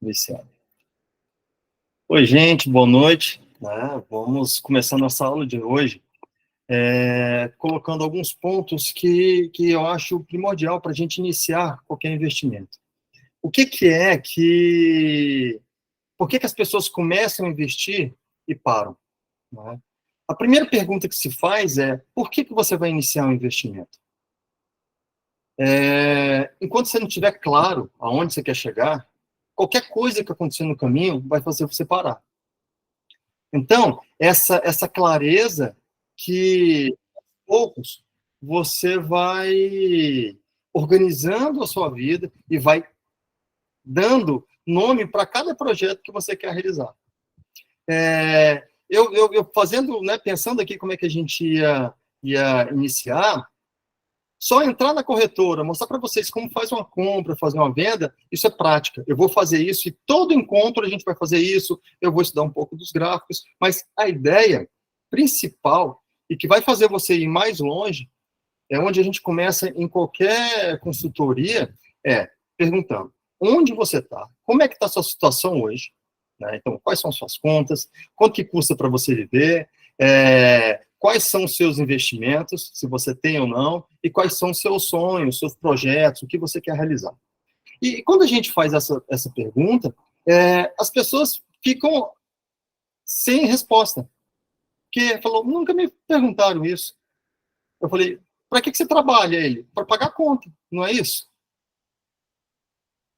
Viciado. Oi, gente, boa noite. Vamos começar nossa aula de hoje, colocando alguns pontos que eu acho primordial para a gente iniciar qualquer investimento. O que é que... Por que as pessoas começam a investir e param? Né? A primeira pergunta que se faz é, por que você vai iniciar um investimento? Enquanto você não tiver claro aonde você quer chegar, qualquer coisa que acontecer no caminho vai fazer você parar. Então, essa clareza que, aos poucos, você vai organizando a sua vida e vai dando nome para cada projeto que você quer realizar. Eu fazendo, né, pensando aqui como é que a gente ia iniciar, só entrar na corretora, mostrar para vocês como faz uma compra, fazer uma venda, isso é prática. Eu vou fazer isso e todo encontro a gente vai fazer isso, eu vou estudar um pouco dos gráficos, mas a ideia principal e que vai fazer você ir mais longe é onde a gente começa em qualquer consultoria, perguntando, onde você está? Como é que está a sua situação hoje? Né? Então, quais são suas contas? Quanto que custa para você viver? Quais são os seus investimentos, se você tem ou não, e quais são os seus sonhos, seus projetos, o que você quer realizar. E quando a gente faz essa pergunta, as pessoas ficam sem resposta. Porque falou, nunca me perguntaram isso. Eu falei, para que você trabalha ele? Para pagar a conta, não é isso?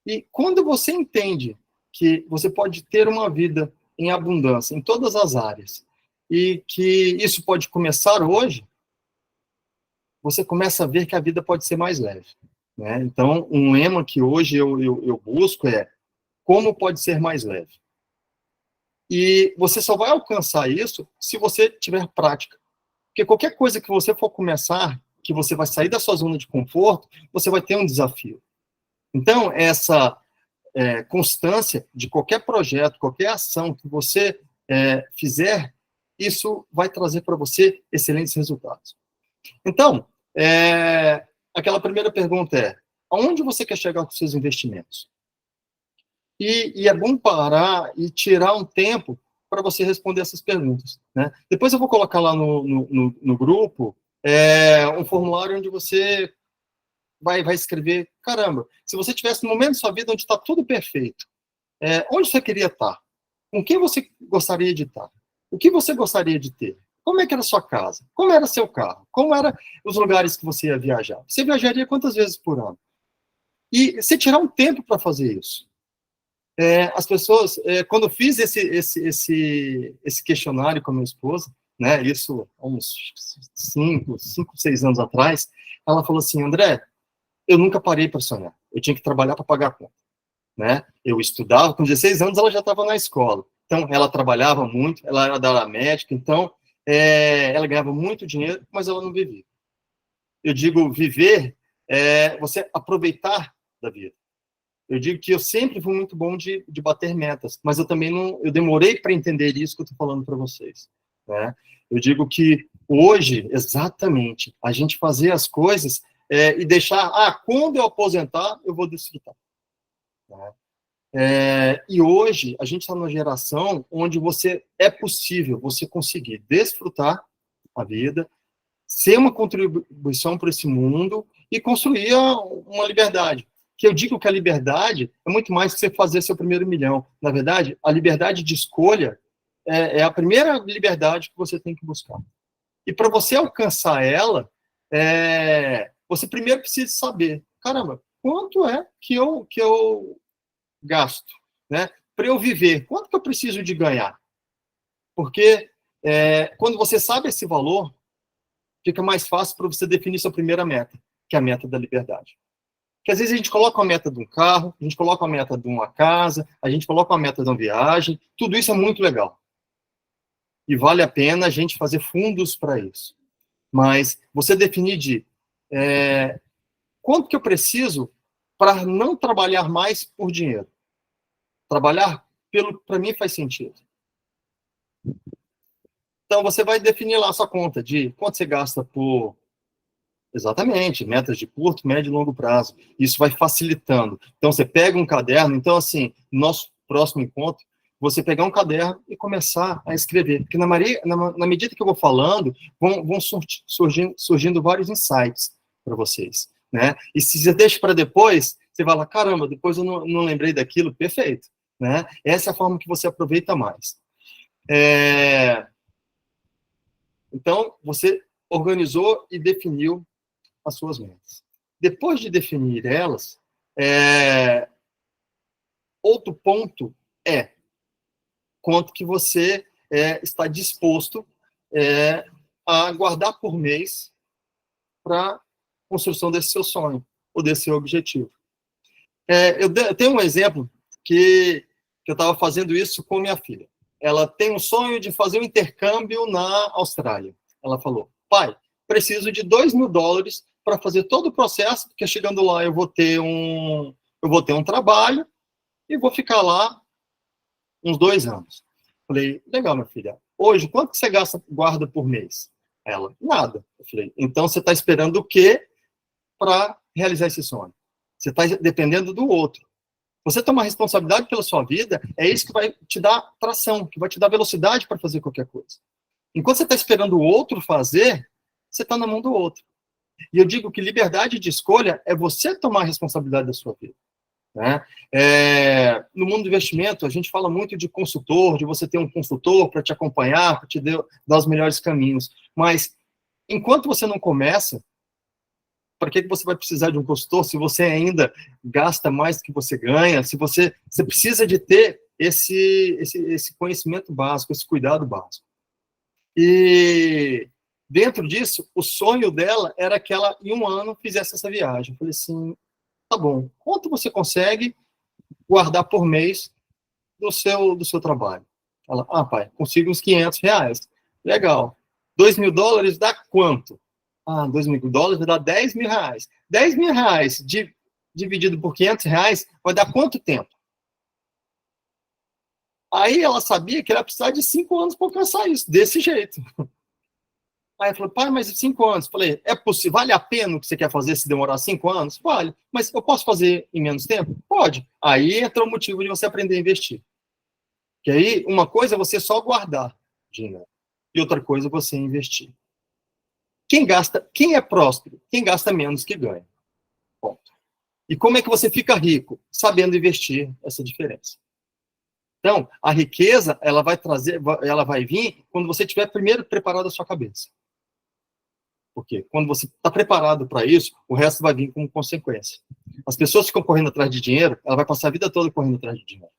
E quando você entende que você pode ter uma vida em abundância, em todas as áreas, e que isso pode começar hoje, você começa a ver que a vida pode ser mais leve. Né? Então, um lema que hoje eu busco é como pode ser mais leve. E você só vai alcançar isso se você tiver prática. Porque qualquer coisa que você for começar, que você vai sair da sua zona de conforto, você vai ter um desafio. Então, essa constância de qualquer projeto, qualquer ação que você fizer, isso vai trazer para você excelentes resultados. Então, aquela primeira pergunta é, aonde você quer chegar com seus investimentos? E é bom parar e tirar um tempo para você responder essas perguntas. Né? Depois eu vou colocar lá no grupo um formulário onde você vai escrever, caramba, se você tivesse um momento da sua vida onde está tudo perfeito, onde você queria estar? Com quem você gostaria de estar? O que você gostaria de ter? Como é que era a sua casa? Como era seu carro? Como eram os lugares que você ia viajar? Você viajaria quantas vezes por ano? E você tirar um tempo para fazer isso. As pessoas, quando eu fiz esse questionário com a minha esposa, né, isso há uns 5, 6 anos atrás, ela falou assim, André, eu nunca parei para sonhar. Eu tinha que trabalhar para pagar a conta. Né? Eu estudava, com 16 anos ela já estava na escola. Então, ela trabalhava muito, ela era da área médica, então, ela ganhava muito dinheiro, mas ela não vivia. Eu digo, viver você aproveitar da vida. Eu digo que eu sempre fui muito bom de bater metas, mas eu também não, eu demorei para entender isso que eu estou falando para vocês. Né? Eu digo que hoje, exatamente, a gente fazer as coisas e deixar, quando eu aposentar, eu vou desfrutar. Né? E hoje, a gente está numa geração onde é possível você conseguir desfrutar a vida, ser uma contribuição para esse mundo e construir uma liberdade. Que eu digo que a liberdade é muito mais que você fazer seu primeiro milhão. Na verdade, a liberdade de escolha é a primeira liberdade que você tem que buscar. E para você alcançar ela, você primeiro precisa saber, caramba, quanto é que eu gasto, né? Para eu viver, quanto que eu preciso de ganhar? Porque quando você sabe esse valor, fica mais fácil para você definir sua primeira meta, que é a meta da liberdade. Porque às vezes a gente coloca uma meta de um carro, a gente coloca uma meta de uma casa, a gente coloca uma meta de uma viagem, tudo isso é muito legal. E vale a pena a gente fazer fundos para isso. Mas você definir quanto que eu preciso para não trabalhar mais por dinheiro. Trabalhar para mim faz sentido. Então, você vai definir lá a sua conta de quanto você gasta por... Exatamente, metas de curto, médio e longo prazo. Isso vai facilitando. Então, você pega um caderno. Então, assim, nosso próximo encontro, você pegar um caderno e começar a escrever. Porque na medida que eu vou falando, vão surgindo vários insights para vocês, né? E se você deixa para depois, você vai lá, caramba, depois eu não lembrei daquilo, perfeito, né? Essa é a forma que você aproveita mais. Então, você organizou e definiu as suas metas. Depois de definir elas, outro ponto é quanto que você está disposto a guardar por mês para a construção desse seu sonho ou desse seu objetivo. Eu tenho um exemplo que eu estava fazendo isso com minha filha. Ela tem um sonho de fazer um intercâmbio na Austrália. Ela falou, pai, preciso de $2.000 para fazer todo o processo, porque chegando lá eu vou ter um trabalho e vou ficar lá uns 2 anos. Falei, legal, minha filha. Hoje, quanto que você guarda por mês? Ela, nada. Eu falei, então você está esperando o quê para realizar esse sonho? Você está dependendo do outro. Você tomar responsabilidade pela sua vida, é isso que vai te dar tração, que vai te dar velocidade para fazer qualquer coisa. Enquanto você está esperando o outro fazer, você está na mão do outro. E eu digo que liberdade de escolha é você tomar a responsabilidade da sua vida. Né? No mundo do investimento, a gente fala muito de consultor, de você ter um consultor para te acompanhar, para te dar os melhores caminhos. Mas, enquanto você não começa, para que você vai precisar de um consultor se você ainda gasta mais do que você ganha, se você precisa de ter esse conhecimento básico, esse cuidado básico. E dentro disso, o sonho dela era que ela, em 1 ano, fizesse essa viagem. Eu falei assim, tá bom, quanto você consegue guardar por mês do seu trabalho? Ela, pai, consigo uns R$500. Legal. $2.000 dá quanto? $2.000 vai dar R$10.000. R$10.000 dividido por R$500 vai dar quanto tempo? Aí ela sabia que ela precisava de 5 anos para alcançar isso, desse jeito. Aí ela falou, pai, mas 5 anos. Falei, é possível, vale a pena o que você quer fazer se demorar 5 anos? Vale. Mas eu posso fazer em menos tempo? Pode. Aí entra o motivo de você aprender a investir. Que aí, uma coisa é você só guardar dinheiro. E outra coisa é você investir. Quem é próspero? Quem gasta menos que ganha. Ponto. E como é que você fica rico? Sabendo investir essa diferença. Então, a riqueza, ela vai vir quando você tiver primeiro preparado a sua cabeça. Porque quando você está preparado para isso, o resto vai vir como consequência. As pessoas ficam correndo atrás de dinheiro, ela vai passar a vida toda correndo atrás de dinheiro.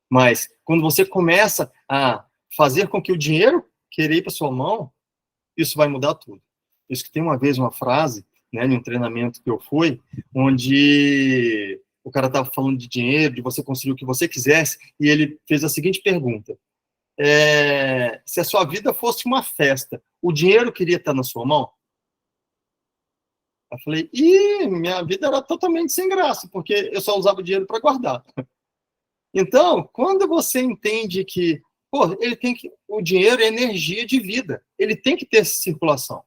Mas, quando você começa a fazer com que o dinheiro queira ir para sua mão, isso vai mudar tudo. Isso que tem uma vez uma frase, né, em um treinamento que eu fui, onde o cara estava falando de dinheiro, de você conseguir o que você quisesse, e ele fez a seguinte pergunta. Se a sua vida fosse uma festa, o dinheiro queria estar na sua mão? Eu falei, minha vida era totalmente sem graça, porque eu só usava o dinheiro para guardar. Então, quando você entende que o dinheiro é energia de vida, ele tem que ter circulação.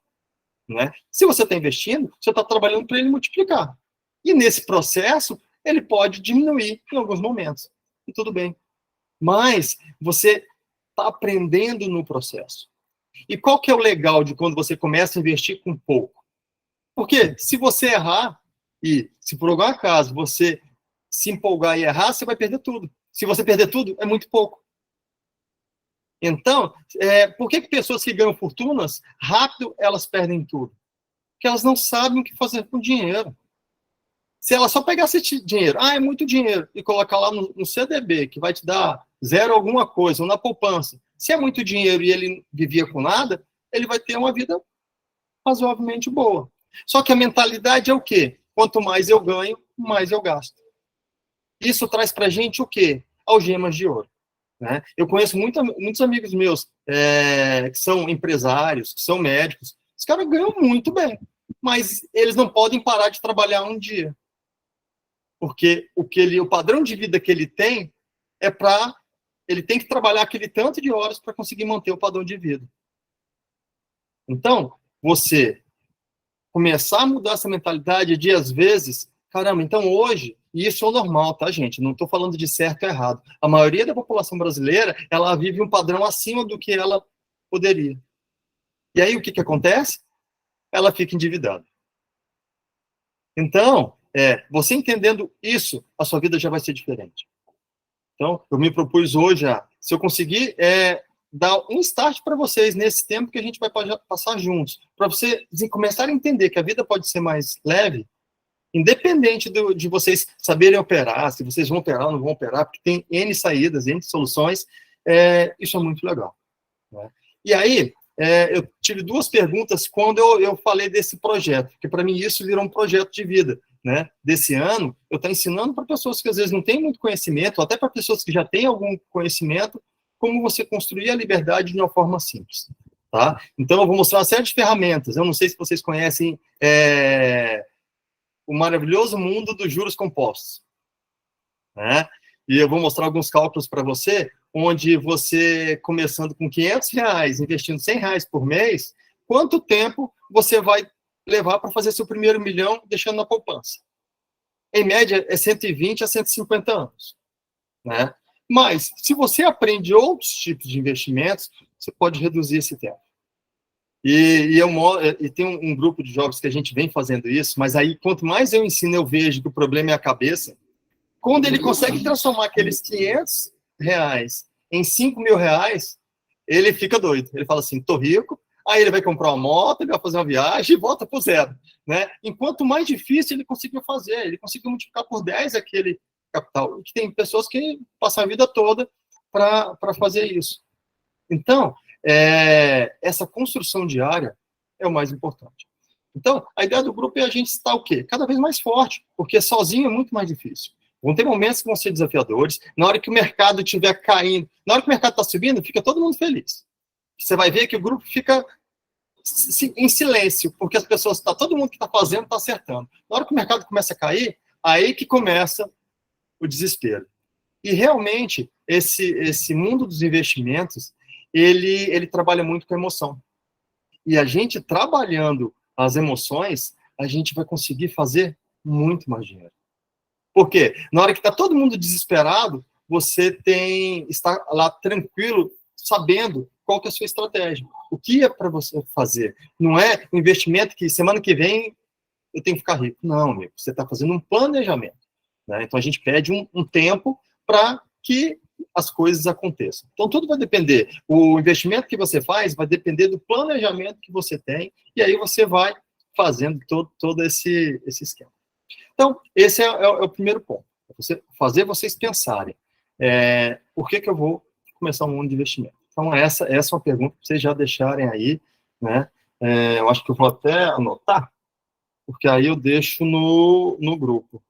Né? Se você está investindo, você está trabalhando para ele multiplicar. E nesse processo, ele pode diminuir em alguns momentos. E tudo bem. Mas você está aprendendo no processo. E qual que é o legal de quando você começa a investir com pouco? Porque se você errar, e se por algum acaso você se empolgar e errar, você vai perder tudo. Se você perder tudo, é muito pouco. Então, por que pessoas que ganham fortunas, rápido elas perdem tudo? Porque elas não sabem o que fazer com o dinheiro. Se ela só pegasse esse dinheiro, é muito dinheiro, e colocar lá no CDB, que vai te dar 0 alguma coisa, ou na poupança. Se é muito dinheiro e ele vivia com nada, ele vai ter uma vida razoavelmente boa. Só que a mentalidade é o quê? Quanto mais eu ganho, mais eu gasto. Isso traz pra gente o quê? Algemas de ouro. Né? Eu conheço muitos amigos meus que são empresários, que são médicos. Os caras ganham muito bem, mas eles não podem parar de trabalhar um dia. Porque o padrão de vida que ele tem ele tem que trabalhar aquele tanto de horas para conseguir manter o padrão de vida. Então, você começar a mudar essa mentalidade de, às vezes, caramba, então hoje E isso é o normal, tá, gente? Não estou falando de certo ou errado. A maioria da população brasileira, ela vive um padrão acima do que ela poderia. E aí, o que acontece? Ela fica endividada. Então, você entendendo isso, a sua vida já vai ser diferente. Então, eu me propus hoje, se eu conseguir, dar um start para vocês nesse tempo que a gente vai passar juntos, para vocês começarem a entender que a vida pode ser mais leve, independente de vocês saberem operar, se vocês vão operar ou não vão operar, porque tem N saídas, N soluções, isso é muito legal. Né? E aí, eu tive duas perguntas quando eu falei desse projeto, porque para mim isso virou um projeto de vida. Né? Desse ano, eu estou ensinando para pessoas que às vezes não têm muito conhecimento, ou até para pessoas que já têm algum conhecimento, como você construir a liberdade de uma forma simples. Tá? Então, eu vou mostrar uma série de ferramentas. Eu não sei se vocês conhecem o maravilhoso mundo dos juros compostos. Né? E eu vou mostrar alguns cálculos para você, onde você, começando com R$500, investindo R$100 por mês, quanto tempo você vai levar para fazer seu primeiro milhão deixando na poupança? Em média, é 120 a 150 anos. Né? Mas, se você aprende outros tipos de investimentos, você pode reduzir esse tempo. E tem um grupo de jovens que a gente vem fazendo isso, mas aí, quanto mais eu ensino, eu vejo que o problema é a cabeça. Quando ele consegue transformar aqueles R$500 em R$5.000, ele fica doido. Ele fala assim, tô rico, aí ele vai comprar uma moto, ele vai fazer uma viagem e volta para o zero. Né? Enquanto mais difícil ele conseguiu fazer, ele conseguiu multiplicar por 10 aquele capital. E tem pessoas que passam a vida toda para fazer isso. Então, essa construção diária é o mais importante. Então, a ideia do grupo é a gente estar o quê? Cada vez mais forte, porque sozinho é muito mais difícil. Vão ter momentos que vão ser desafiadores. Na hora que o mercado estiver caindo, na hora que o mercado está subindo, fica todo mundo feliz. Você vai ver que o grupo fica em silêncio, porque as pessoas, todo mundo que está fazendo está acertando. Na hora que o mercado começa a cair, aí que começa o desespero. E realmente, esse mundo dos investimentos, ele trabalha muito com emoção. E a gente trabalhando as emoções, a gente vai conseguir fazer muito mais dinheiro. Por quê? Na hora que está todo mundo desesperado, você está lá tranquilo, sabendo qual que é a sua estratégia. O que é para você fazer? Não é um investimento que semana que vem eu tenho que ficar rico. Não, amigo. Você está fazendo um planejamento. Né? Então, a gente pede um tempo para que as coisas aconteçam. Então, tudo vai depender. O investimento que você faz vai depender do planejamento que você tem, e aí você vai fazendo todo esse esquema. Então, esse é o primeiro ponto. Fazer vocês pensarem. Por que eu vou começar um mundo de investimento? Então, essa é uma pergunta para vocês já deixarem aí. Né? Eu acho que eu vou até anotar, porque aí eu deixo no grupo.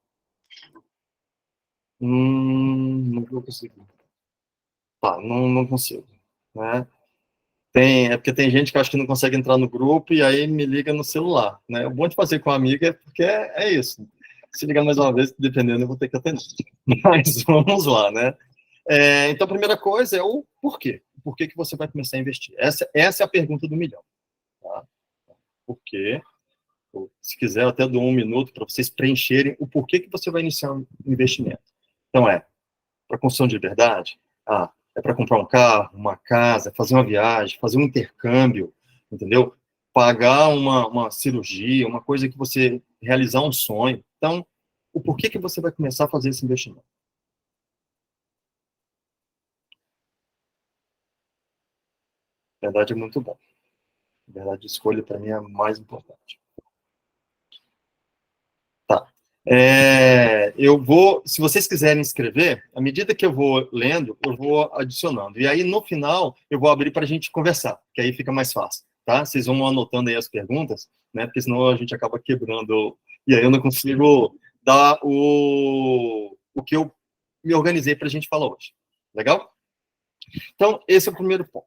Não vou conseguir. Tá, não consigo. Né? Porque tem gente que acha que não consegue entrar no grupo e aí me liga no celular. Né? O bom de fazer com a amiga é porque é isso. Se ligar mais uma vez, dependendo, eu vou ter que atender. Mas vamos lá, né? Então, a primeira coisa é o porquê. Por que você vai começar a investir? Essa é a pergunta do milhão. Tá? Por quê? Se quiser, eu até dou 1 minuto para vocês preencherem o porquê que você vai iniciar um investimento. Então, para construção de liberdade? É para comprar um carro, uma casa, fazer uma viagem, fazer um intercâmbio, entendeu? Pagar uma cirurgia, uma coisa que você realizar um sonho. Então, o porquê que você vai começar a fazer esse investimento? A verdade é muito bom. A verdade de escolha, para mim, é a mais importante. Tá. Se vocês quiserem escrever, à medida que eu vou lendo, eu vou adicionando. E aí, no final, eu vou abrir para a gente conversar, que aí fica mais fácil, tá? Vocês vão anotando aí as perguntas, né? Porque senão a gente acaba quebrando. E aí eu não consigo dar o que eu me organizei para a gente falar hoje. Legal? Então, esse é o primeiro ponto.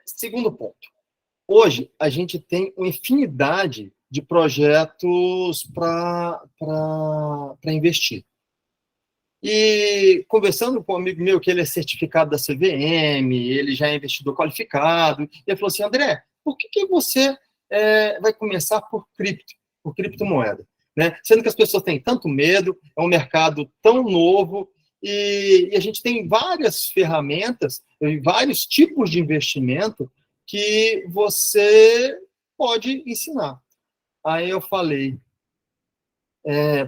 Segundo ponto. Hoje, a gente tem uma infinidade de projetos para investir. E conversando com um amigo meu, que ele é certificado da CVM, ele já é investidor qualificado, e ele falou assim, André, por que você vai começar por criptomoeda? né? Sendo que as pessoas têm tanto medo, é um mercado tão novo, e a gente tem várias ferramentas, vários tipos de investimento que você pode ensinar. Aí eu falei,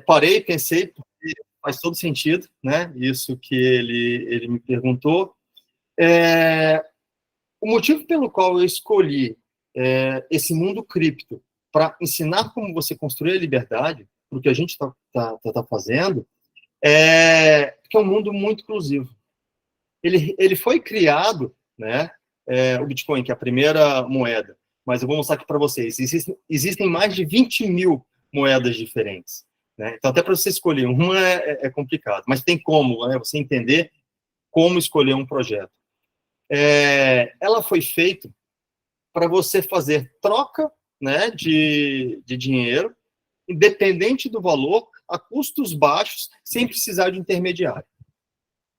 parei, pensei, porque faz todo sentido, né? Isso que ele me perguntou. O motivo pelo qual eu escolhi esse mundo cripto para ensinar como você construir a liberdade, porque a gente está fazendo, que é um mundo muito inclusivo. Ele foi criado, né? O Bitcoin, que é a primeira moeda, mas eu vou mostrar aqui para vocês. Existem mais de 20 mil moedas diferentes, né? Então, até para você escolher uma é complicado, mas tem como, né, você entender como escolher um projeto. Ela foi feita para você fazer troca, né, de dinheiro, independente do valor, a custos baixos, sem precisar de intermediário.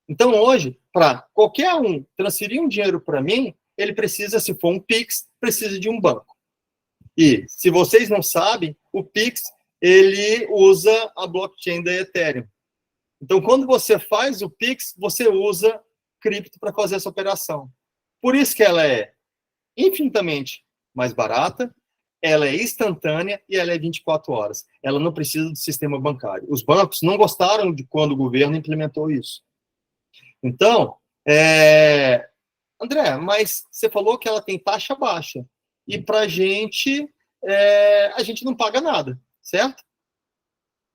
Então, hoje, para qualquer um transferir um dinheiro para mim, ele precisa, se for um Pix, precisa de um banco. E, se vocês não sabem, o Pix, ele usa a blockchain da Ethereum. Então, quando você faz o Pix, você usa cripto para fazer essa operação. Por isso que ela é infinitamente mais barata, ela é instantânea e ela é 24 horas. Ela não precisa do sistema bancário. Os bancos não gostaram de quando o governo implementou isso. Então, André, mas você falou que ela tem taxa baixa. E para a gente não paga nada, certo?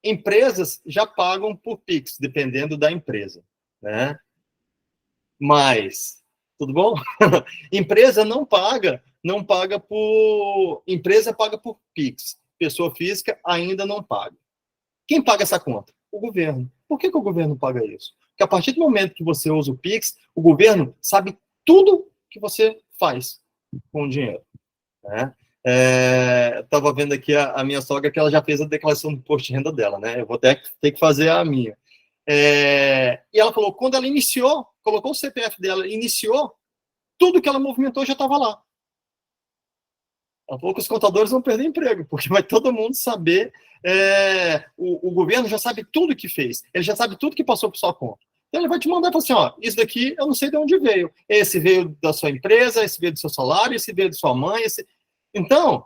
Empresas já pagam por Pix, dependendo da empresa, né? Mas, tudo bom? Empresa não paga por... Empresa paga por Pix. Pessoa física ainda não paga. Quem paga essa conta? O governo. Por que o governo paga isso? Porque a partir do momento que você usa o Pix, o governo sabe tudo que você faz com o dinheiro, né? Estava vendo aqui a minha sogra, que ela já fez a declaração do imposto de renda dela, né? Eu vou ter que fazer a minha. E ela falou, quando ela iniciou, colocou o CPF dela, iniciou, tudo que ela movimentou já estava lá. Ela falou que os contadores vão perder emprego, porque vai todo mundo saber, o governo já sabe tudo que fez, ele já sabe tudo que passou por sua conta. Então ele vai te mandar e falar assim, ó, isso daqui eu não sei de onde veio. Esse veio da sua empresa, esse veio do seu salário, esse veio de sua mãe, esse... Então,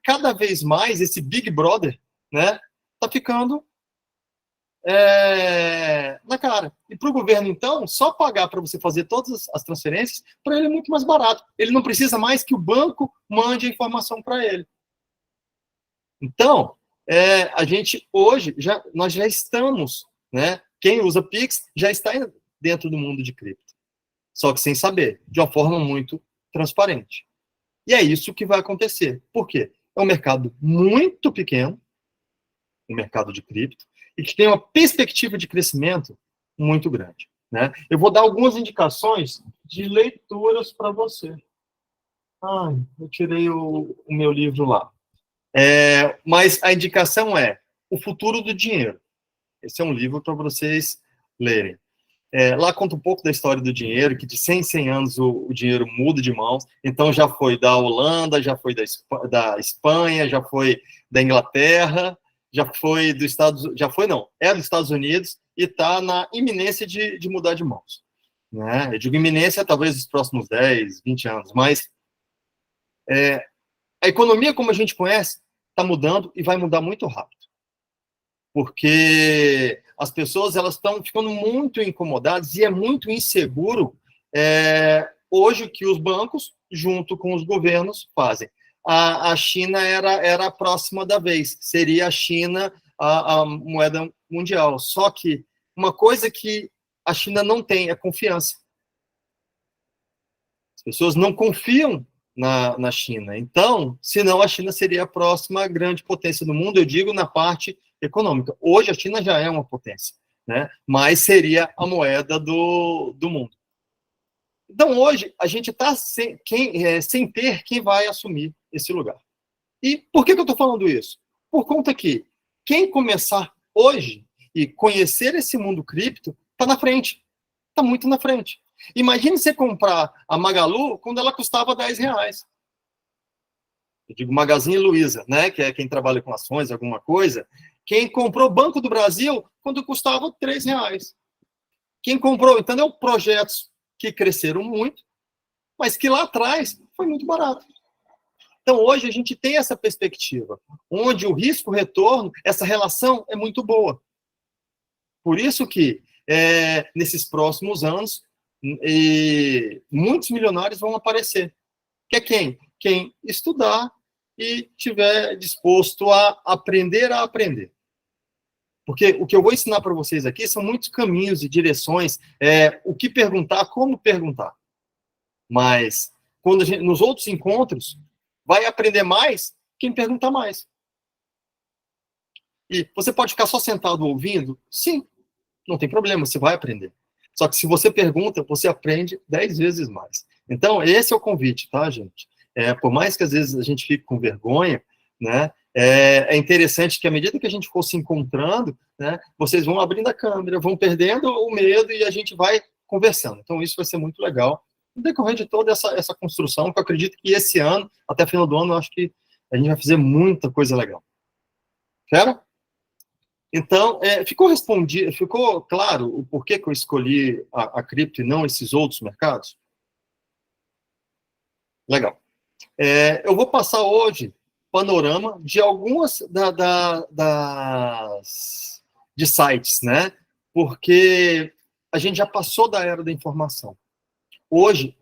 cada vez mais esse Big Brother, né, tá ficando na cara. E para o governo, então, só pagar para você fazer todas as transferências, para ele é muito mais barato. Ele não precisa mais que o banco mande a informação para ele. Então, a gente hoje, nós já estamos, né? Quem usa Pix já está dentro do mundo de cripto. Só que sem saber, de uma forma muito transparente. E é isso que vai acontecer. Por quê? É um mercado muito pequeno, o mercado de cripto, e que tem uma perspectiva de crescimento muito grande, né? Eu vou dar algumas indicações de leituras para você. Eu tirei o meu livro lá. Mas a indicação é O Futuro do Dinheiro. Esse é um livro para vocês lerem. Lá conta um pouco da história do dinheiro, que de 100 em 100 anos o dinheiro muda de mãos. Então já foi da Holanda, já foi da Espanha, já foi da Inglaterra, já foi dos Estados Unidos e está na iminência de mudar de mãos, né? Eu digo iminência, talvez nos próximos 10, 20 anos, mas a economia, como a gente conhece, está mudando e vai mudar muito rápido, porque as pessoas elas estão ficando muito incomodadas e é muito inseguro hoje o que os bancos, junto com os governos, fazem. A China era a próxima da vez, seria a China a moeda mundial. Só que uma coisa que a China não tem é confiança. As pessoas não confiam na China. Então, senão a China seria a próxima grande potência do mundo, eu digo na parte econômica. Hoje a China já é uma potência, né? Mas seria a moeda do mundo. Então, hoje, a gente está sem ter quem vai assumir esse lugar. E por que eu estou falando isso? Por conta que quem começar hoje e conhecer esse mundo cripto está na frente. Está muito na frente. Imagine você comprar a Magalu quando ela custava R$10. Eu digo Magazine Luiza, né? Que é quem trabalha com ações, alguma coisa. Quem comprou Banco do Brasil quando custava R$ 3. Quem comprou, entendeu? Projetos que cresceram muito, mas que lá atrás foi muito barato. Então, hoje, a gente tem essa perspectiva, onde o risco-retorno, essa relação é muito boa. Por isso que, nesses próximos anos, muitos milionários vão aparecer. Que é quem? Quem estudar e tiver disposto a aprender. Porque o que eu vou ensinar para vocês aqui são muitos caminhos e direções, o que perguntar, como perguntar. Mas, quando nos outros encontros, vai aprender mais quem pergunta mais. E você pode ficar só sentado ouvindo? Sim, não tem problema, você vai aprender. Só que se você pergunta, você aprende 10 vezes mais. Então, esse é o convite, tá, gente? Por mais que às vezes a gente fique com vergonha, né, é interessante que à medida que a gente for se encontrando, né, vocês vão abrindo a câmera, vão perdendo o medo e a gente vai conversando. Então, isso vai ser muito legal. No decorrer de toda essa construção, que eu acredito que esse ano, até final do ano, eu acho que a gente vai fazer muita coisa legal. Quero? Então, ficou claro o porquê que eu escolhi a cripto e não esses outros mercados? Legal. Eu vou passar hoje panorama de algumas de sites, né? Porque a gente já passou da era da informação. Hoje,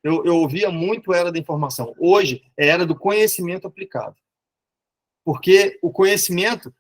eu ouvia muito era da informação. Hoje, é era do conhecimento aplicado. Porque o conhecimento,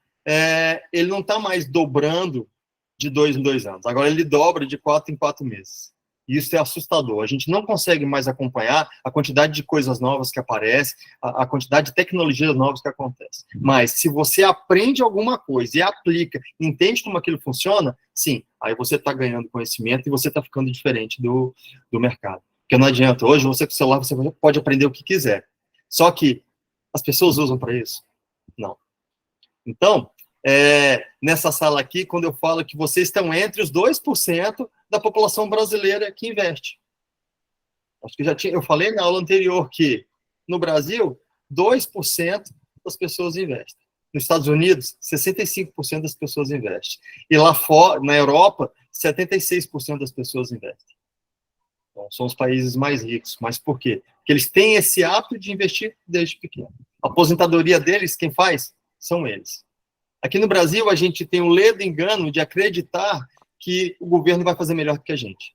ele não está mais dobrando de 2 em 2 anos. Agora ele dobra de 4 em 4 meses. E isso é assustador. A gente não consegue mais acompanhar a quantidade de coisas novas que aparecem, a quantidade de tecnologias novas que acontecem. Mas se você aprende alguma coisa e aplica, entende como aquilo funciona, sim, aí você está ganhando conhecimento e você está ficando diferente do mercado. Porque não adianta. Hoje, você com o celular, você pode aprender o que quiser. Só que as pessoas usam para isso? Não. Então, nessa sala aqui, quando eu falo que vocês estão entre os 2% da população brasileira que investe. Acho que eu falei na aula anterior que, no Brasil, 2% das pessoas investem. Nos Estados Unidos, 65% das pessoas investem. E lá fora, na Europa, 76% das pessoas investem. Então, são os países mais ricos. Mas por quê? Porque eles têm esse hábito de investir desde pequeno. A aposentadoria deles, quem faz? São eles. Aqui no Brasil, a gente tem o ledo engano de acreditar que o governo vai fazer melhor do que a gente.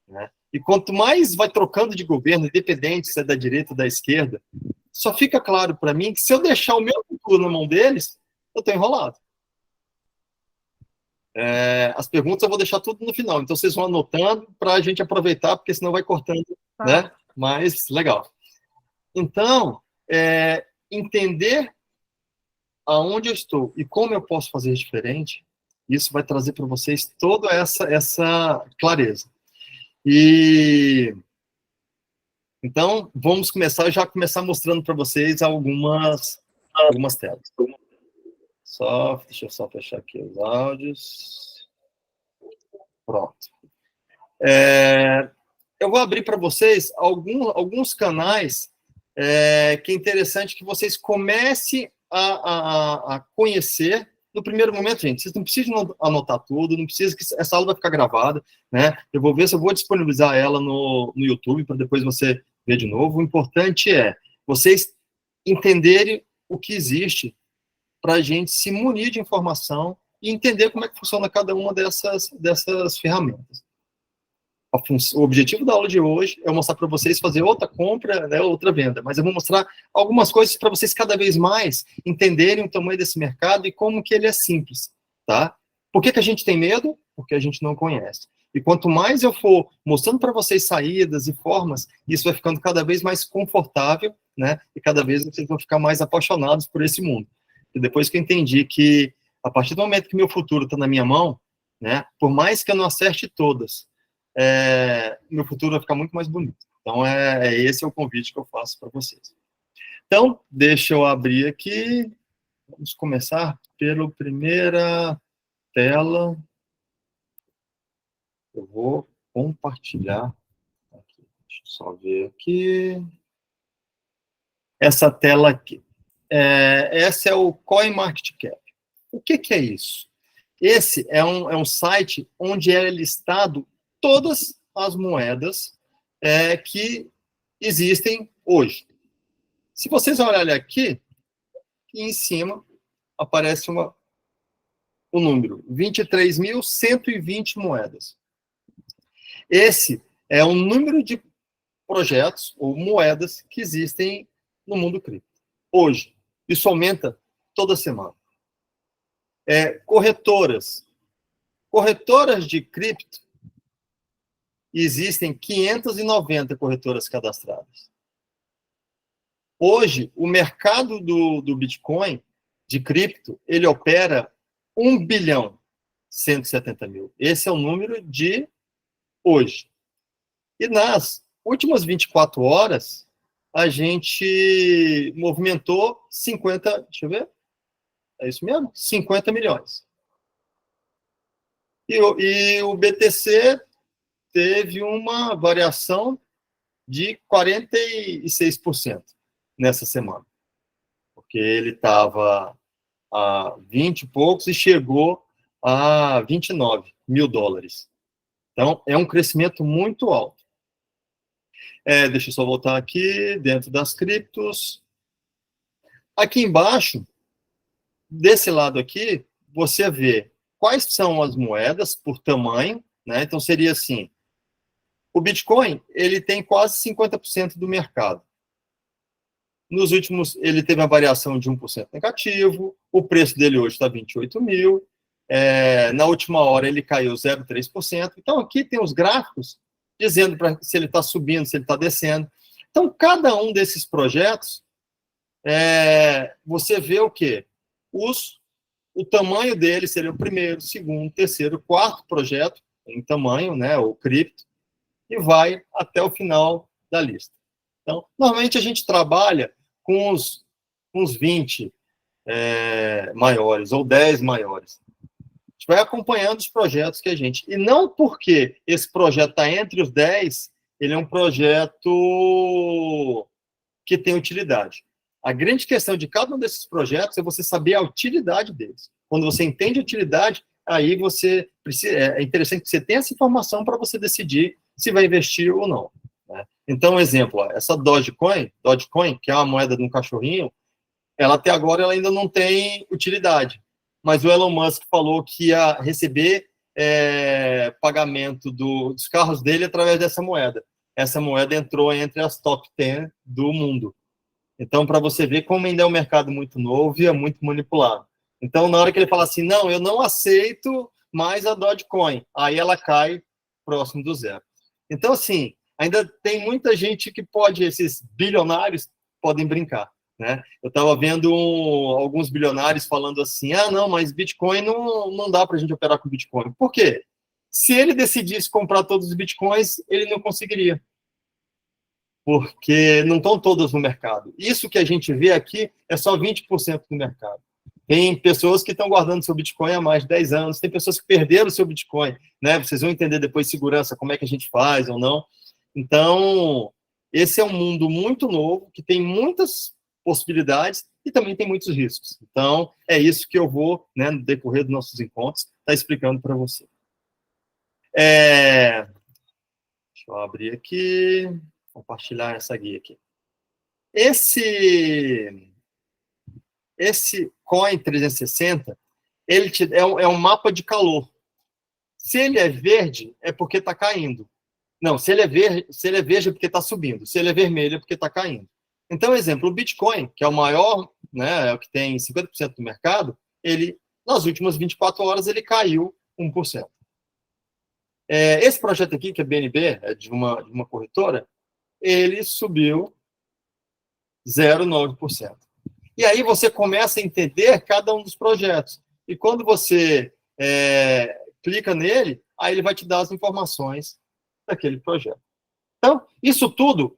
Né? E quanto mais vai trocando de governo, independente se é da direita ou da esquerda, só fica claro para mim que se eu deixar o meu futuro na mão deles, eu estou enrolado. As perguntas eu vou deixar tudo no final, então vocês vão anotando para a gente aproveitar, porque senão vai cortando, né? Mas, legal. Então, entender aonde eu estou e como eu posso fazer diferente, isso vai trazer para vocês toda essa clareza. E então, vamos já começar mostrando para vocês algumas telas. Deixa eu só fechar aqui os áudios. Pronto. Eu vou abrir para vocês alguns canais que é interessante que vocês comecem a conhecer. No primeiro momento, gente, vocês não precisam anotar tudo, não precisa que essa aula vai ficar gravada, né? Eu vou ver se eu vou disponibilizar ela no YouTube para depois você ver de novo. O importante é vocês entenderem o que existe para a gente se munir de informação e entender como é que funciona cada uma dessas ferramentas. O objetivo da aula de hoje é mostrar para vocês fazer outra compra, né, outra venda, mas eu vou mostrar algumas coisas para vocês cada vez mais entenderem o tamanho desse mercado e como que ele é simples, tá? Por que a gente tem medo? Porque a gente não conhece. E quanto mais eu for mostrando para vocês saídas e formas, isso vai ficando cada vez mais confortável, né? E cada vez vocês vão ficar mais apaixonados por esse mundo. E depois que eu entendi que, a partir do momento que meu futuro está na minha mão, né? Por mais que eu não acerte todas, meu futuro vai ficar muito mais bonito. Então, esse é o convite que eu faço para vocês. Então, deixa eu abrir aqui. Vamos começar pela primeira tela. Eu vou compartilhar. Aqui. Deixa eu só ver aqui. Essa tela aqui. Essa é o CoinMarketCap. O que é isso? Esse é um site onde é listado todas as moedas que existem hoje. Se vocês olharem aqui em cima, aparece o número, 23.120 moedas. Esse é o número de projetos ou moedas que existem no mundo cripto. Hoje, isso aumenta toda semana. Corretoras de cripto, existem 590 corretoras cadastradas. Hoje, o mercado do Bitcoin, de cripto, ele opera 1.170.000.000. Esse é o número de hoje. E nas últimas 24 horas, a gente movimentou 50, deixa eu ver, é isso mesmo? 50 milhões. E o BTC teve uma variação de 46% nessa semana. Porque ele estava a 20 e poucos e chegou a 29 mil dólares. Então, é um crescimento muito alto. Deixa eu só voltar aqui, dentro das criptos. Aqui embaixo, desse lado aqui, você vê quais são as moedas por tamanho, né? Então, seria assim, o Bitcoin, ele tem quase 50% do mercado. Nos últimos, ele teve uma variação de 1% negativo, o preço dele hoje está 28 mil, na última hora ele caiu 0,3%. Então, aqui tem os gráficos dizendo se ele está subindo, se ele está descendo. Então, cada um desses projetos, você vê o quê? O tamanho dele seria o primeiro, segundo, terceiro, quarto projeto em tamanho, né, o cripto, e vai até o final da lista. Então, normalmente a gente trabalha com uns 20 maiores, ou 10 maiores. A gente vai acompanhando os projetos que a gente... E não porque esse projeto está entre os 10, ele é um projeto que tem utilidade. A grande questão de cada um desses projetos é você saber a utilidade deles. Quando você entende a utilidade, aí você precisa, é interessante que você tenha essa informação para você decidir se vai investir ou não. Né? Então, exemplo, essa Dogecoin, que é uma moeda de um cachorrinho, ela até agora ela ainda não tem utilidade. Mas o Elon Musk falou que ia receber pagamento dos carros dele através dessa moeda. Essa moeda entrou entre as top 10 do mundo. Então, para você ver como ainda é um mercado muito novo e é muito manipulado. Então, na hora que ele fala assim, não, eu não aceito mais a Dogecoin, aí ela cai próximo do zero. Então, assim, ainda tem muita gente que pode, esses bilionários podem brincar, né? Eu estava vendo alguns bilionários falando assim, não, mas Bitcoin não dá para a gente operar com Bitcoin. Por quê? Se ele decidisse comprar todos os Bitcoins, ele não conseguiria. Porque não estão todas no mercado. Isso que a gente vê aqui é só 20% do mercado. Tem pessoas que estão guardando seu Bitcoin há mais de 10 anos, tem pessoas que perderam seu Bitcoin, né? Vocês vão entender depois segurança, como é que a gente faz ou não. Então, esse é um mundo muito novo, que tem muitas possibilidades e também tem muitos riscos. Então, é isso que eu vou, né, no decorrer dos nossos encontros, estar explicando para você. Deixa eu abrir aqui, compartilhar essa guia aqui. Esse Coin 360, ele é um mapa de calor. Se ele é verde, é porque está caindo. Não, se ele é verde é porque está subindo. Se ele é vermelho, é porque está caindo. Então, exemplo, o Bitcoin, que é o maior, né, é o que tem 50% do mercado, ele, nas últimas 24 horas, ele caiu 1%. Esse projeto aqui, que é BNB, é de uma corretora, ele subiu 0,9%. E aí você começa a entender cada um dos projetos. E quando você clica nele, aí ele vai te dar as informações daquele projeto. Então, isso tudo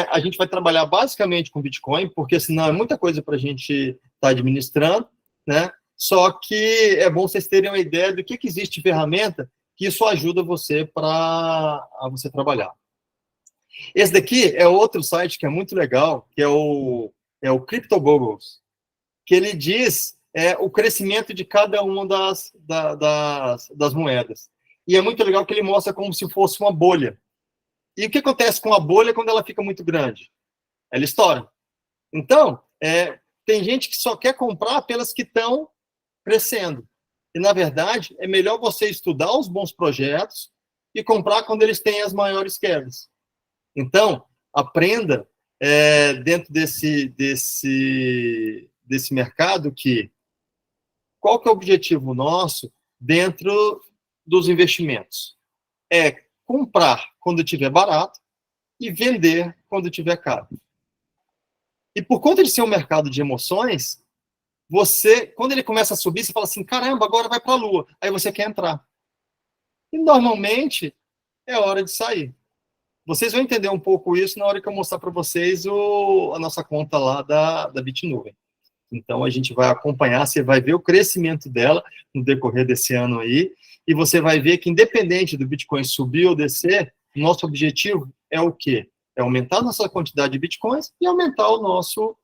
a gente vai trabalhar basicamente com Bitcoin, porque senão é muita coisa para a gente estar administrando, né? Só que é bom vocês terem uma ideia do que existe de ferramenta que isso ajuda você para você trabalhar. Esse daqui é outro site que é muito legal, que é o CryptoBubbles, que ele diz o crescimento de cada uma das moedas. E é muito legal que ele mostra como se fosse uma bolha. E o que acontece com a bolha quando ela fica muito grande? Ela estoura. Então, tem gente que só quer comprar pelas que estão crescendo. E, na verdade, é melhor você estudar os bons projetos e comprar quando eles têm as maiores quedas. Então, aprenda dentro desse mercado qual que é o objetivo nosso dentro dos investimentos? É comprar quando estiver barato e vender quando estiver caro. E por conta de ser um mercado de emoções, quando ele começa a subir, você fala assim, caramba, agora vai para a lua. Aí você quer entrar. E normalmente é hora de sair. Vocês vão entender um pouco isso na hora que eu mostrar para vocês a nossa conta lá da Bitnuvem. Então, a gente vai acompanhar, você vai ver o crescimento dela no decorrer desse ano aí, e você vai ver que, independente do Bitcoin subir ou descer, nosso objetivo é o quê? É aumentar a nossa quantidade de Bitcoins e aumentar o nosso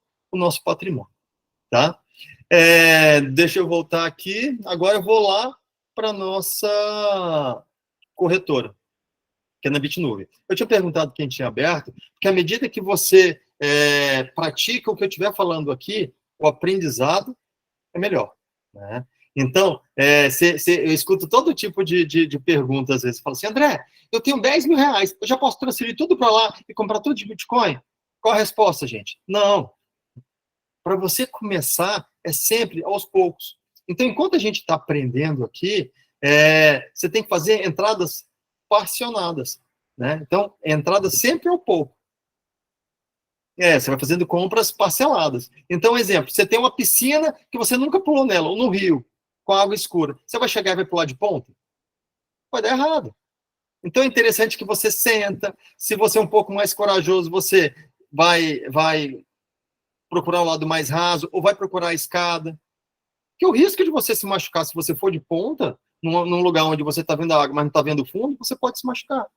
patrimônio, tá? Deixa eu voltar aqui. Agora eu vou lá para a nossa corretora, que é na Bitnuvem. Eu tinha perguntado quem tinha aberto, porque à medida que você pratica o que eu estiver falando aqui, o aprendizado é melhor, né? Então, eu escuto todo tipo de perguntas, às vezes. Falo assim, André, eu tenho 10 mil reais, eu já posso transferir tudo para lá e comprar tudo de Bitcoin? Qual a resposta, gente? Não. Para você começar, é sempre aos poucos. Então, enquanto a gente está aprendendo aqui, você tem que fazer entradas parcionadas, né? Então, entrada sempre ao pouco. Você vai fazendo compras parceladas. Então, exemplo, você tem uma piscina que você nunca pulou nela, ou no rio, com água escura. Você vai chegar e vai pular de ponta? Vai dar errado. Então, é interessante que você senta. Se você é um pouco mais corajoso, você vai procurar o lado mais raso, ou vai procurar a escada. Porque o risco de você se machucar, se você for de ponta, num lugar onde você está vendo a água, mas não está vendo o fundo, você pode se machucar.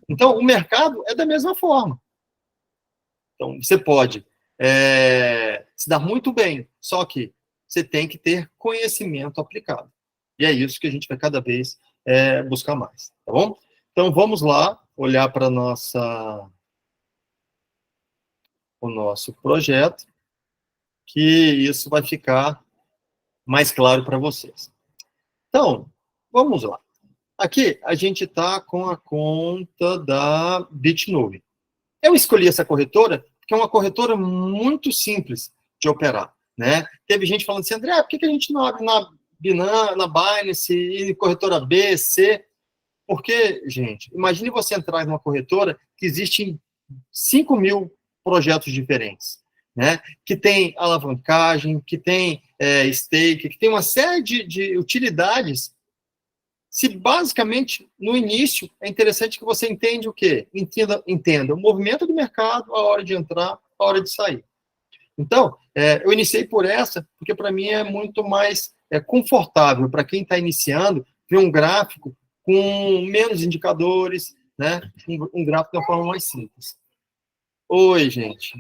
Então, o mercado é da mesma forma. Então, você pode se dar muito bem, só que você tem que ter conhecimento aplicado. E é isso que a gente vai cada vez buscar mais, tá bom? Então, vamos lá olhar para o nosso projeto, que isso vai ficar mais claro para vocês. Então, vamos lá. Aqui, a gente está com a conta da Bitnuvem. Eu escolhi essa corretora porque é uma corretora muito simples de operar, né? Teve gente falando assim, André, por que a gente não abre na Binance, na Binance, e corretora B, C? Porque, gente, imagine você entrar numa corretora que existem 5 mil projetos diferentes, né? Que tem alavancagem, que tem stake, que tem uma série de utilidades. Se basicamente, no início, é interessante que você entenda o quê? Entenda o movimento do mercado, a hora de entrar, a hora de sair. Então, eu iniciei por essa, porque para mim é muito mais confortável para quem está iniciando ver um gráfico com menos indicadores, né? Um gráfico de uma forma mais simples. Oi, gente.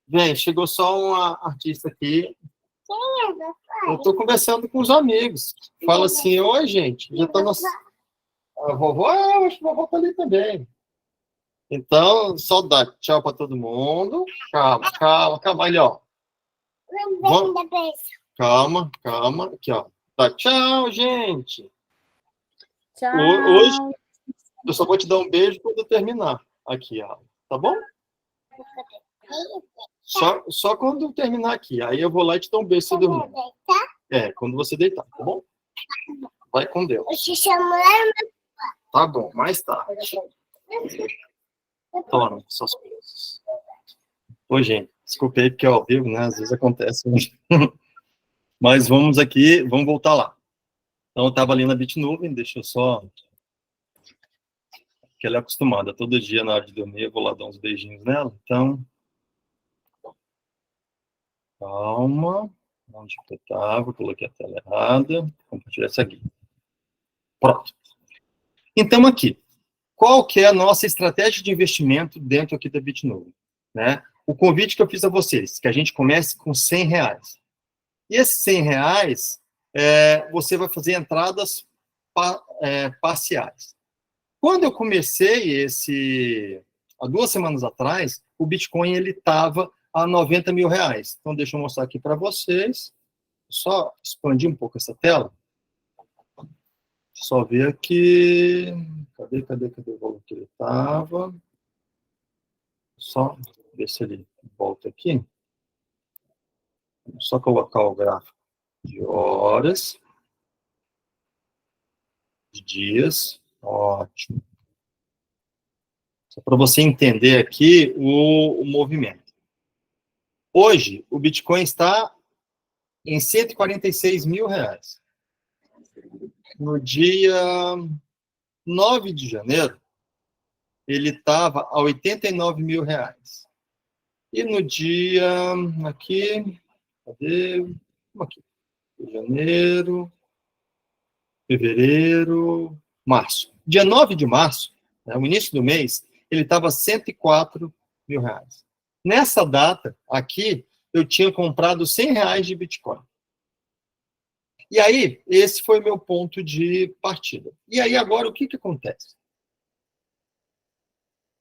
Bem, chegou só uma artista aqui. Eu estou conversando com os amigos. Fala assim, oi, gente, já está nossa... A vovó, eu acho que a vovó está ali também. Então, só dá tchau para todo mundo. Calma, calma, calma. Ali, ó. Calma, calma. Aqui, ó. Tá, tchau, gente. Tchau. Hoje, eu só vou te dar um beijo quando eu terminar aqui, ó. Tá bom? Só quando eu terminar aqui. Aí eu vou lá e te dar um beijo se dormir. Quando você deitar, tá bom? Vai com Deus. Tá bom, mais tarde. Toma suas coisas. Oi, gente. Desculpe aí porque é ao vivo, né? Às vezes acontece. Mas vamos aqui, vamos voltar lá. Então, eu estava ali na Bitnuvem, deixa eu só... Porque ela é acostumada. Todo dia, na hora de dormir, eu vou lá dar uns beijinhos nela. Então... Calma. Onde que eu estava? Coloquei a tela errada. Vou compartilhar essa aqui. Pronto. Então, aqui. Qual que é a nossa estratégia de investimento dentro aqui da Bitnuvem? Né? O convite que eu fiz a vocês, que a gente comece com R$100. E esses R$ 100, você vai fazer entradas parciais. Quando eu comecei há 2 semanas atrás, o Bitcoin estava a R$ 90 mil. Então, deixa eu mostrar aqui para vocês. Só expandir um pouco essa tela. Só ver aqui. Cadê o valor que ele estava? Só ver se ele volta aqui. Só colocar o gráfico de horas, de dias. Ótimo. Só para você entender aqui o movimento. Hoje, o Bitcoin está em R$ 146 mil. No dia 9 de janeiro, ele estava a R$ 89 mil. E no dia, aqui, cadê? Aqui, janeiro, fevereiro, março. Dia 9 de março, o início do mês, ele estava a R$ 104 mil. Nessa data, aqui, eu tinha comprado R$ 100 de Bitcoin. E aí, esse foi o meu ponto de partida. E aí, agora, o que acontece?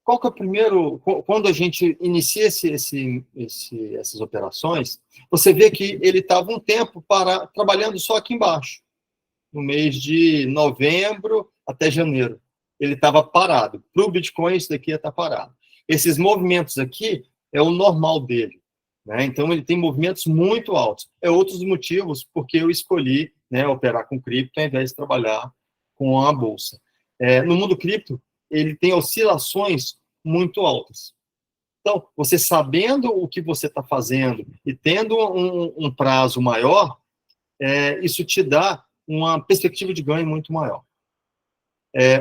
Qual que é o primeiro... Quando a gente inicia essas operações, você vê que ele estava um tempo trabalhando só aqui embaixo. No mês de novembro até janeiro. Ele estava parado. Para o Bitcoin, isso daqui ia estar parado. Esses movimentos aqui é o normal dele. Né? Então, ele tem movimentos muito altos. É outros motivos porque eu escolhi, né, operar com cripto ao invés de trabalhar com a bolsa. No mundo cripto, ele tem oscilações muito altas. Então, você sabendo o que você está fazendo e tendo um prazo maior, isso te dá uma perspectiva de ganho muito maior.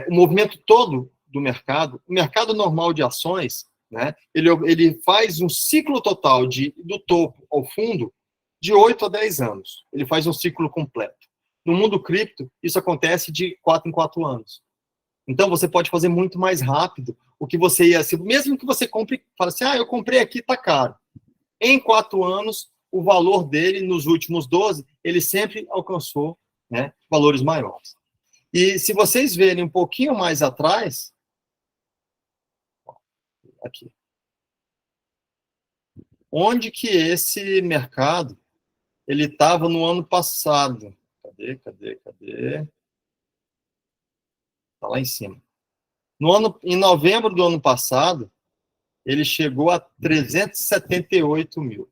O movimento todo do mercado, o mercado normal de ações, né, ele faz um ciclo total do topo ao fundo de 8 a 10 anos. Ele faz um ciclo completo. No mundo cripto, isso acontece de 4 em 4 anos. Então, você pode fazer muito mais rápido o que você ia... Mesmo que você compre, fala assim, eu comprei aqui, está caro. Em 4 anos, o valor dele, nos últimos 12, ele sempre alcançou, né, valores maiores. E se vocês verem um pouquinho mais atrás, aqui, onde que esse mercado ele estava no ano passado? Cadê? Está lá em cima. Em novembro do ano passado, ele chegou a 378 mil.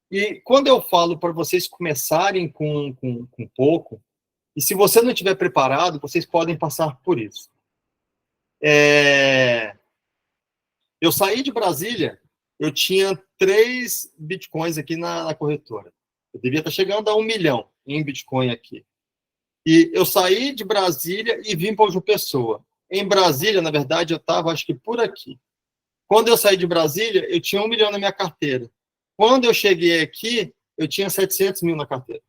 E quando eu falo para vocês começarem com pouco, e se você não estiver preparado, vocês podem passar por isso. Eu saí de Brasília, eu tinha 3 bitcoins aqui na corretora. Eu devia estar chegando a 1 milhão em bitcoin aqui. E eu saí de Brasília e vim para João Pessoa. Em Brasília, na verdade, eu estava, acho que por aqui. Quando eu saí de Brasília, eu tinha 1 milhão na minha carteira. Quando eu cheguei aqui, eu tinha 700 mil na carteira.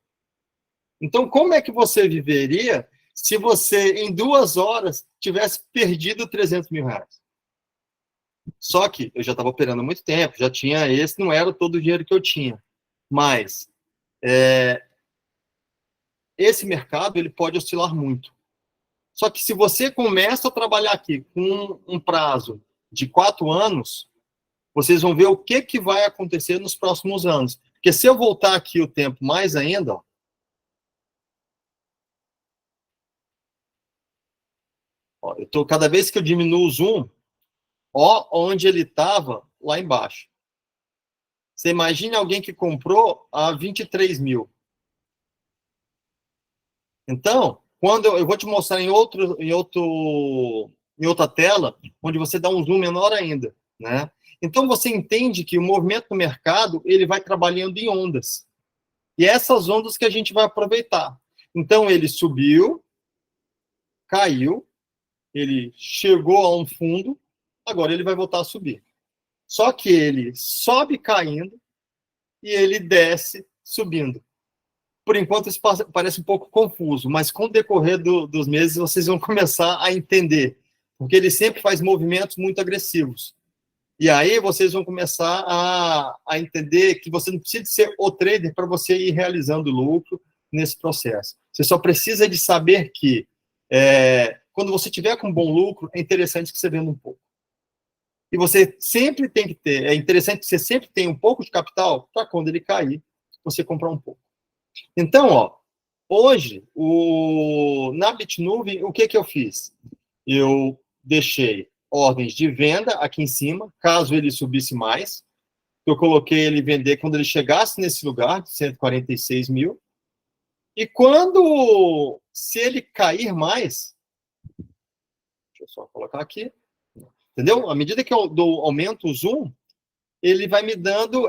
Então, como é que você viveria se você, em 2 horas, tivesse perdido 300 mil reais? Só que eu já estava operando há muito tempo, já tinha esse, não era todo o dinheiro que eu tinha. Mas esse mercado ele pode oscilar muito. Só que se você começa a trabalhar aqui com um prazo de 4 anos, vocês vão ver o que vai acontecer nos próximos anos. Porque se eu voltar aqui o tempo mais ainda, cada vez que eu diminuo o zoom, onde ele estava lá embaixo. Você imagina alguém que comprou a 23 mil. Então, quando eu vou te mostrar em outra tela, onde você dá um zoom menor ainda, né? Então, você entende que o movimento do mercado, ele vai trabalhando em ondas. E essas ondas que a gente vai aproveitar. Então, ele subiu, caiu, ele chegou a um fundo, agora ele vai voltar a subir. Só que ele sobe caindo e ele desce subindo. Por enquanto, isso parece um pouco confuso, mas com o decorrer dos meses, vocês vão começar a entender. Porque ele sempre faz movimentos muito agressivos. E aí vocês vão começar a entender que você não precisa ser o trader para você ir realizando lucro nesse processo. Você só precisa de saber que quando você tiver com bom lucro, é interessante que você venda um pouco. E você sempre tem que ter, é interessante que você sempre tenha um pouco de capital para quando ele cair, você comprar um pouco. Então, ó, hoje, na Bitnuvem, o que eu fiz? Eu deixei ordens de venda aqui em cima, caso ele subisse mais. Eu coloquei ele vender quando ele chegasse nesse lugar, de 146 mil. E se ele cair mais, deixa eu só colocar aqui, entendeu? À medida que eu aumento o zoom, ele vai me dando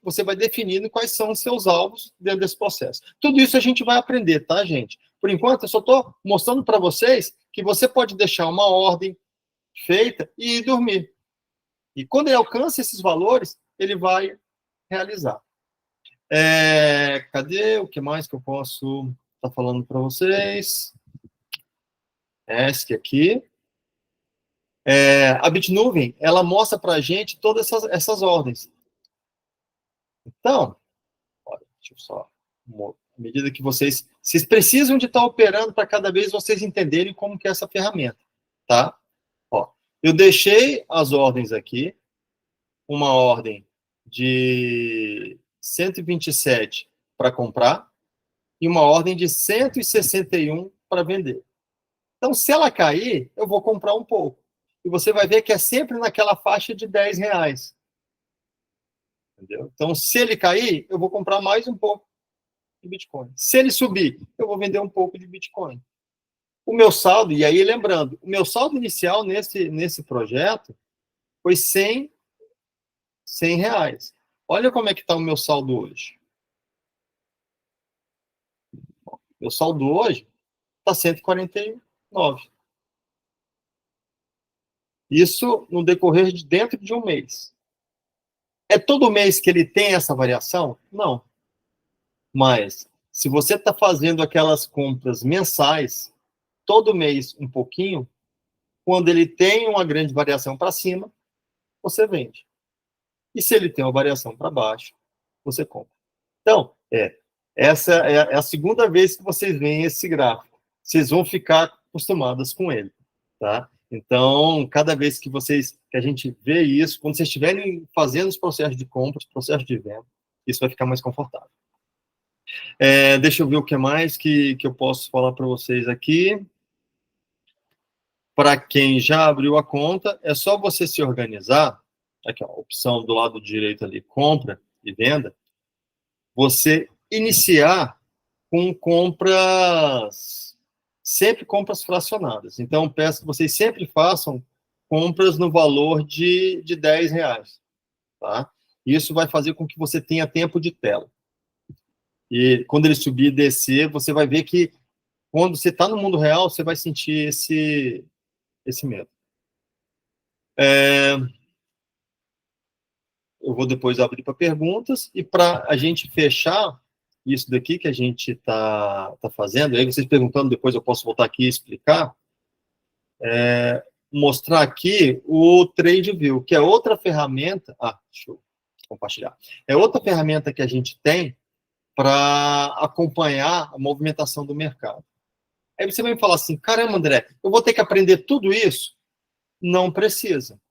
você vai definindo quais são os seus alvos dentro desse processo. Tudo isso a gente vai aprender, tá, gente? Por enquanto, eu só estou mostrando para vocês que você pode deixar uma ordem feita e ir dormir. E quando ele alcança esses valores, ele vai realizar. Cadê? O que mais que eu posso estar falando para vocês? Esse aqui. A Bitnuvem, ela mostra para a gente todas essas ordens. Então, olha, deixa eu só... À medida que vocês precisam de estar operando para cada vez vocês entenderem como que é essa ferramenta, tá? Ó, eu deixei as ordens aqui, uma ordem de 127 para comprar e uma ordem de 161 para vender. Então, se ela cair, eu vou comprar um pouco. E você vai ver que é sempre naquela faixa de R$10. Entendeu? Então, se ele cair, eu vou comprar mais um pouco de Bitcoin. Se ele subir, eu vou vender um pouco de Bitcoin. O meu saldo, e aí lembrando, o meu saldo inicial nesse projeto foi R$100. Olha como é que está o meu saldo hoje. Meu saldo hoje está 149. Isso no decorrer de dentro de um mês. É todo mês que ele tem essa variação? Não. Mas, se você está fazendo aquelas compras mensais, todo mês um pouquinho, quando ele tem uma grande variação para cima, você vende. E se ele tem uma variação para baixo, você compra. Então, essa é a segunda vez que vocês veem esse gráfico. Vocês vão ficar acostumadas com ele, tá? Então, cada vez que a gente vê isso, quando vocês estiverem fazendo os processos de compras, processo de venda, isso vai ficar mais confortável. Deixa eu ver o que mais que eu posso falar para vocês aqui. Para quem já abriu a conta, é só você se organizar. Aqui, ó, a opção do lado direito ali, compra e venda. Você iniciar com sempre compras fracionadas. Então, peço que vocês sempre façam compras no valor de R$10, tá? Isso vai fazer com que você tenha tempo de tela. E quando ele subir e descer, você vai ver que quando você está no mundo real, você vai sentir esse medo. Eu vou depois abrir para perguntas, e para a gente fechar isso daqui que a gente está fazendo, aí vocês perguntando, depois eu posso voltar aqui e explicar, mostrar aqui o TradeView, que é outra ferramenta, deixa eu compartilhar, é outra ferramenta que a gente tem para acompanhar a movimentação do mercado. Aí você vai me falar assim, caramba, André, eu vou ter que aprender tudo isso? Não precisa.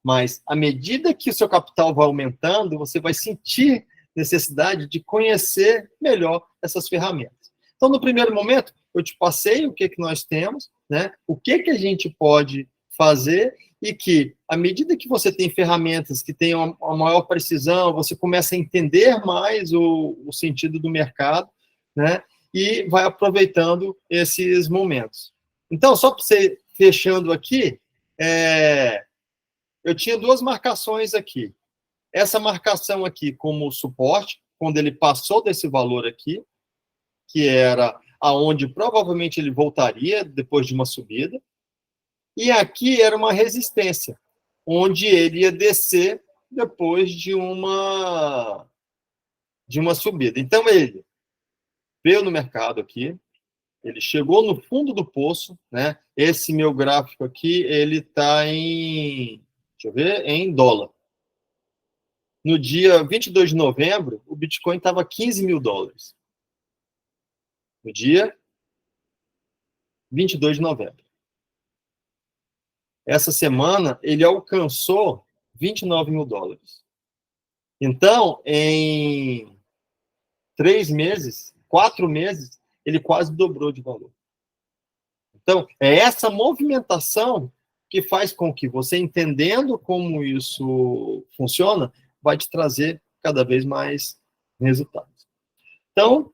Mas, à medida que o seu capital vai aumentando, você vai sentir necessidade de conhecer melhor essas ferramentas. Então, no primeiro momento, eu te passei o que nós temos, né? O que a gente pode fazer, e que, à medida que você tem ferramentas que tenham uma maior precisão, você começa a entender mais o sentido do mercado, né? E vai aproveitando esses momentos. Então, só para você fechando aqui, eu tinha duas marcações aqui. Essa marcação aqui como suporte, quando ele passou desse valor aqui, que era aonde provavelmente ele voltaria depois de uma subida. E aqui era uma resistência, onde ele ia descer depois de uma subida. Então, ele veio no mercado aqui, ele chegou no fundo do poço, né? Esse meu gráfico aqui, ele está em Deixa eu ver, em dólar. No dia 22 de novembro, o Bitcoin estava 15 mil dólares. No dia 22 de novembro. Essa semana, ele alcançou 29 mil dólares. Então, em 3 meses, 4 meses, ele quase dobrou de valor. Então, é essa movimentação que faz com que você, entendendo como isso funciona, vai te trazer cada vez mais resultados. Então,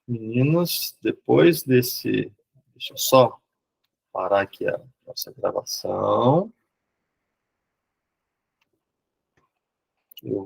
meninos, depois desse... Deixa eu só parar aqui a nossa gravação. Eu